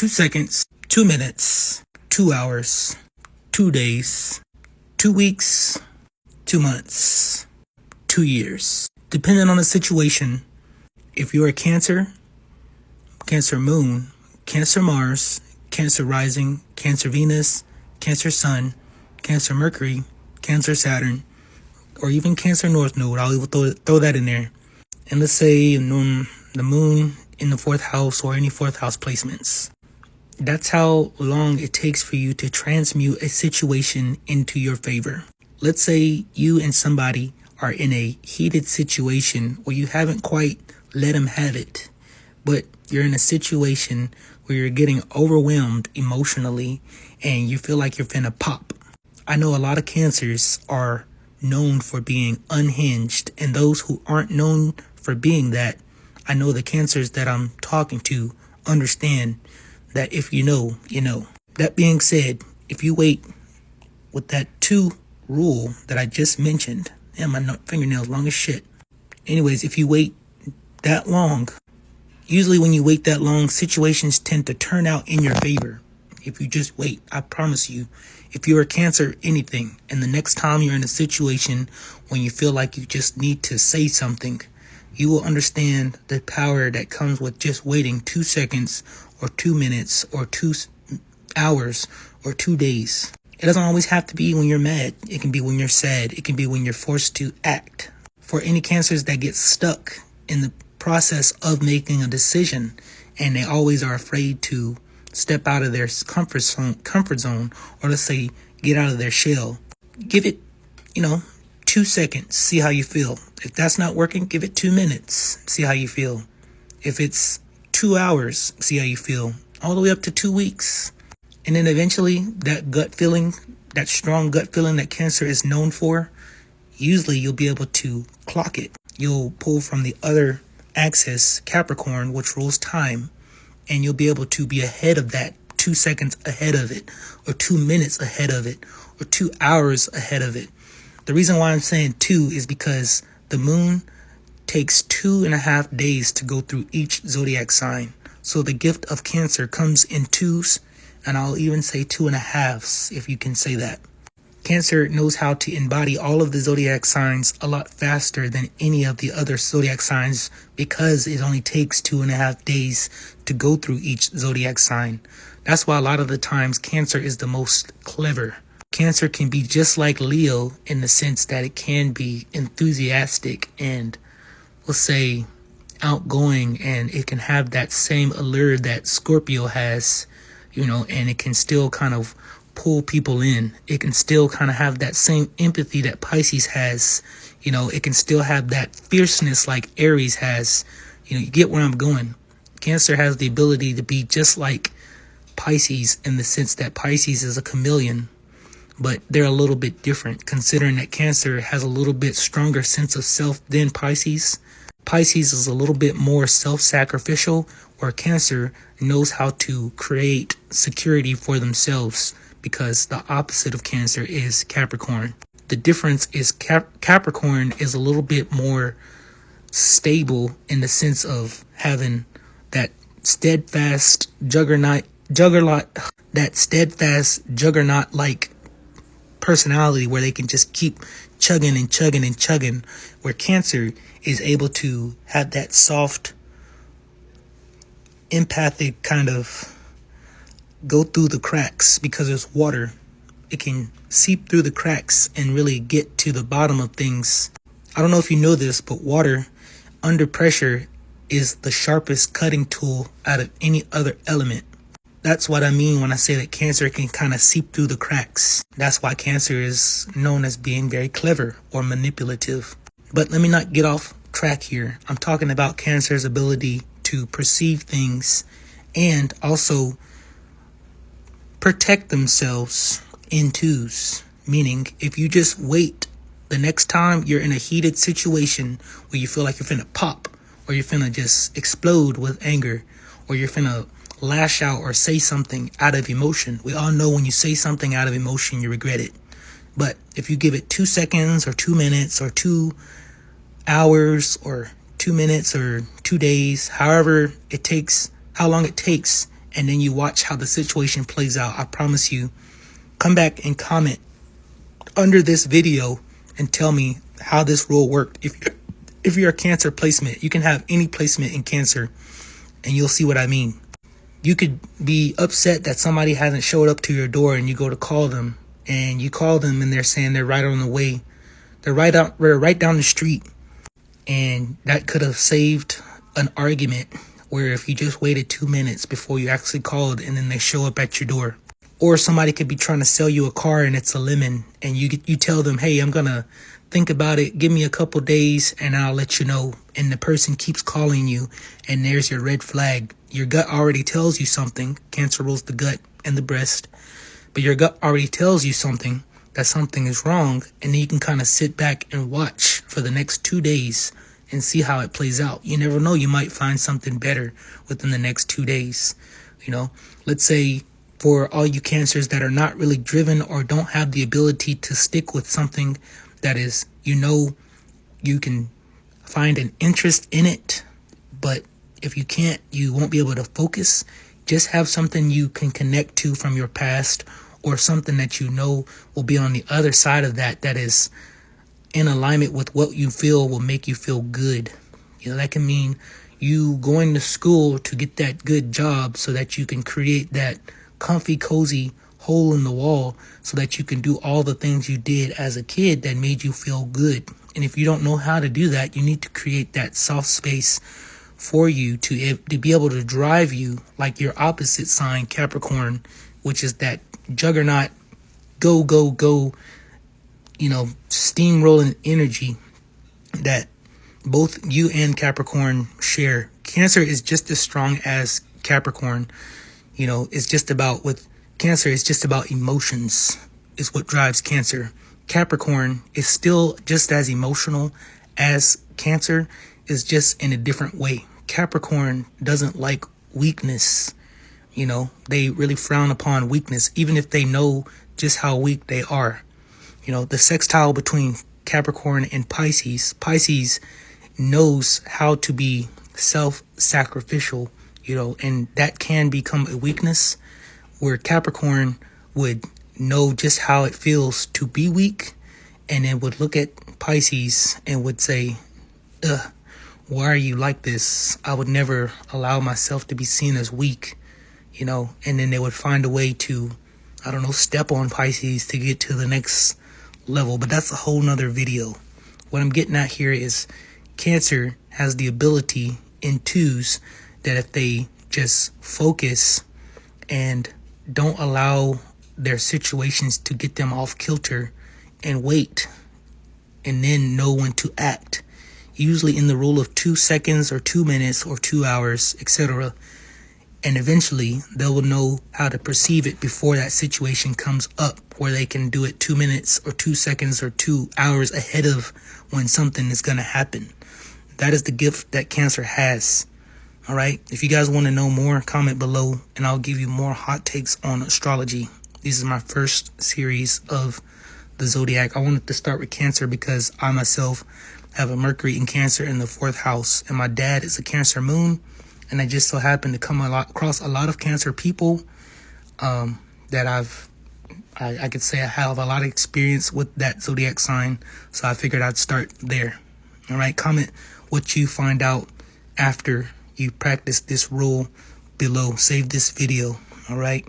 2 seconds, 2 minutes, 2 hours, 2 days, 2 weeks, 2 months, 2 years. Depending on the situation, if you're a Cancer, Cancer Moon, Cancer Mars, Cancer Rising, Cancer Venus, Cancer Sun, Cancer Mercury, Cancer Saturn, or even Cancer North Node, I'll even throw that in there. And let's say the moon in the 4th house or any 4th house placements. That's how long it takes for you to transmute a situation into your favor. Let's say you and somebody are in a heated situation where you haven't quite let them have it, but you're in a situation where you're getting overwhelmed emotionally and you feel like you're finna pop. I know a lot of Cancers are known for being unhinged, and those who aren't known for being that, I know the Cancers that I'm talking to understand that if you know, you know. That being said, if you wait with that 2 rule that I just mentioned, and my fingernails long as shit. Anyways, if you wait that long, usually when you wait that long, situations tend to turn out in your favor. If you just wait, I promise you, if you're a Cancer, anything, and the next time you're in a situation when you feel like you just need to say something, you will understand the power that comes with just waiting 2 seconds or 2 minutes or 2 hours or 2 days. It doesn't always have to be when you're mad. It can be when you're sad. It can be when you're forced to act. For any Cancers that get stuck in the process of making a decision and they always are afraid to step out of their comfort zone, or let's say get out of their shell, give it 2 seconds, see how you feel. If that's not working, give it 2 minutes, see how you feel. If it's 2 hours, see how you feel, all the way up to 2 weeks. And then eventually that gut feeling, that strong gut feeling that Cancer is known for, usually you'll be able to clock it. You'll pull from the other axis, Capricorn, which rules time, and you'll be able to be ahead of that, 2 seconds ahead of it, or 2 minutes ahead of it, or 2 hours ahead of it. The reason why I'm saying 2 is because the moon takes 2.5 days to go through each zodiac sign. So the gift of Cancer comes in 2s, and I'll even say 2.5s, if you can say that. Cancer knows how to embody all of the zodiac signs a lot faster than any of the other zodiac signs because it only takes 2.5 days to go through each zodiac sign. That's why a lot of the times Cancer is the most clever. Cancer can be just like Leo in the sense that it can be enthusiastic and, let's say, outgoing, and it can have that same allure that Scorpio has, and it can still kind of pull people in. It can still kind of have that same empathy that Pisces has. It can still have that fierceness like Aries has. You get where I'm going. Cancer has the ability to be just like Pisces in the sense that Pisces is a chameleon, but they're a little bit different considering that Cancer has a little bit stronger sense of self than Pisces. Pisces is a little bit more self-sacrificial, where Cancer knows how to create security for themselves, because the opposite of Cancer is Capricorn. The difference is Capricorn is a little bit more stable in the sense of having that steadfast juggernaut-like personality where they can just keep chugging and chugging and chugging, where Cancer is able to have that soft, empathic kind of go through the cracks because it's water. It can seep through the cracks and really get to the bottom of things. I don't know if you know this, but water under pressure is the sharpest cutting tool out of any other element. That's what I mean when I say that Cancer can kind of seep through the cracks. That's why Cancer is known as being very clever or manipulative. But let me not get off track here. I'm talking about Cancer's ability to perceive things and also protect themselves in 2s. Meaning, if you just wait, the next time you're in a heated situation where you feel like you're finna pop, or you're finna just explode with anger, or you're finna lash out or say something out of emotion. We all know when you say something out of emotion, you regret it. But if you give it 2 seconds or 2 minutes or 2 hours or 2 minutes or 2 days, however it takes, how long it takes, and then you watch how the situation plays out. I promise you, come back and comment under this video and tell me how this rule worked. If you're a Cancer placement, you can have any placement in Cancer, and you'll see what I mean. You could be upset that somebody hasn't showed up to your door, and you go to call them, and you call them, and they're saying they're right on the way. They're right down the street, and that could have saved an argument where if you just waited 2 minutes before you actually called, and then they show up at your door. Or somebody could be trying to sell you a car and it's a lemon, and you tell them, hey, I'm gonna think about it, give me a couple days and I'll let you know. And the person keeps calling you, and there's your red flag. Your gut already tells you something. Cancer rules the gut and the breast, but your gut already tells you something, that something is wrong, and then you can kind of sit back and watch for the next 2 days and see how it plays out. You never know, you might find something better within the next 2 days. You know, let's say for all you Cancers that are not really driven or don't have the ability to stick with something that is, you know, you can find an interest in it, but if you can't, you won't be able to focus. Just have something you can connect to from your past, or something that you know will be on the other side of that, that is in alignment with what you feel will make you feel good. You know, that can mean you going to school to get that good job so that you can create that comfy, cozy hole in the wall so that you can do all the things you did as a kid that made you feel good. And if you don't know how to do that, you need to create that soft space for you to be able to drive you like your opposite sign, Capricorn, which is that juggernaut, go, go, go, you know, steamrolling energy that both you and Capricorn share. Cancer is just as strong as Capricorn. You know, it's just about, with Cancer, it's just about emotions is what drives Cancer. Capricorn is still just as emotional as Cancer, is just in a different way. Capricorn doesn't like weakness. You know, they really frown upon weakness, even if they know just how weak they are. You know, the sextile between Capricorn and Pisces, Pisces knows how to be self-sacrificial, you know, and that can become a weakness, where Capricorn would know just how it feels to be weak, and then would look at Pisces and would say, ugh, why are you like this? I would never allow myself to be seen as weak, you know, and then they would find a way to, I don't know, step on Pisces to get to the next level. But that's a whole nother video. What I'm getting at here is Cancer has the ability in twos that if they just focus and don't allow their situations to get them off kilter, and wait and then know when to act, usually in the rule of 2 seconds or 2 minutes or 2 hours, etc. And eventually they will know how to perceive it before that situation comes up, where they can do it 2 minutes or 2 seconds or 2 hours ahead of when something is going to happen. That is the gift that Cancer has. All right. If you guys want to know more, comment below and I'll give you more hot takes on astrology. This is my first series of the zodiac. I wanted to start with Cancer because I myself have a Mercury in Cancer in the 4th house, and my dad is a Cancer moon, and I just so happen to come across a lot of Cancer people that I could say I have a lot of experience with that zodiac sign, so I figured I'd start there. All right, comment what you find out after you practice this rule below. Save this video. All right.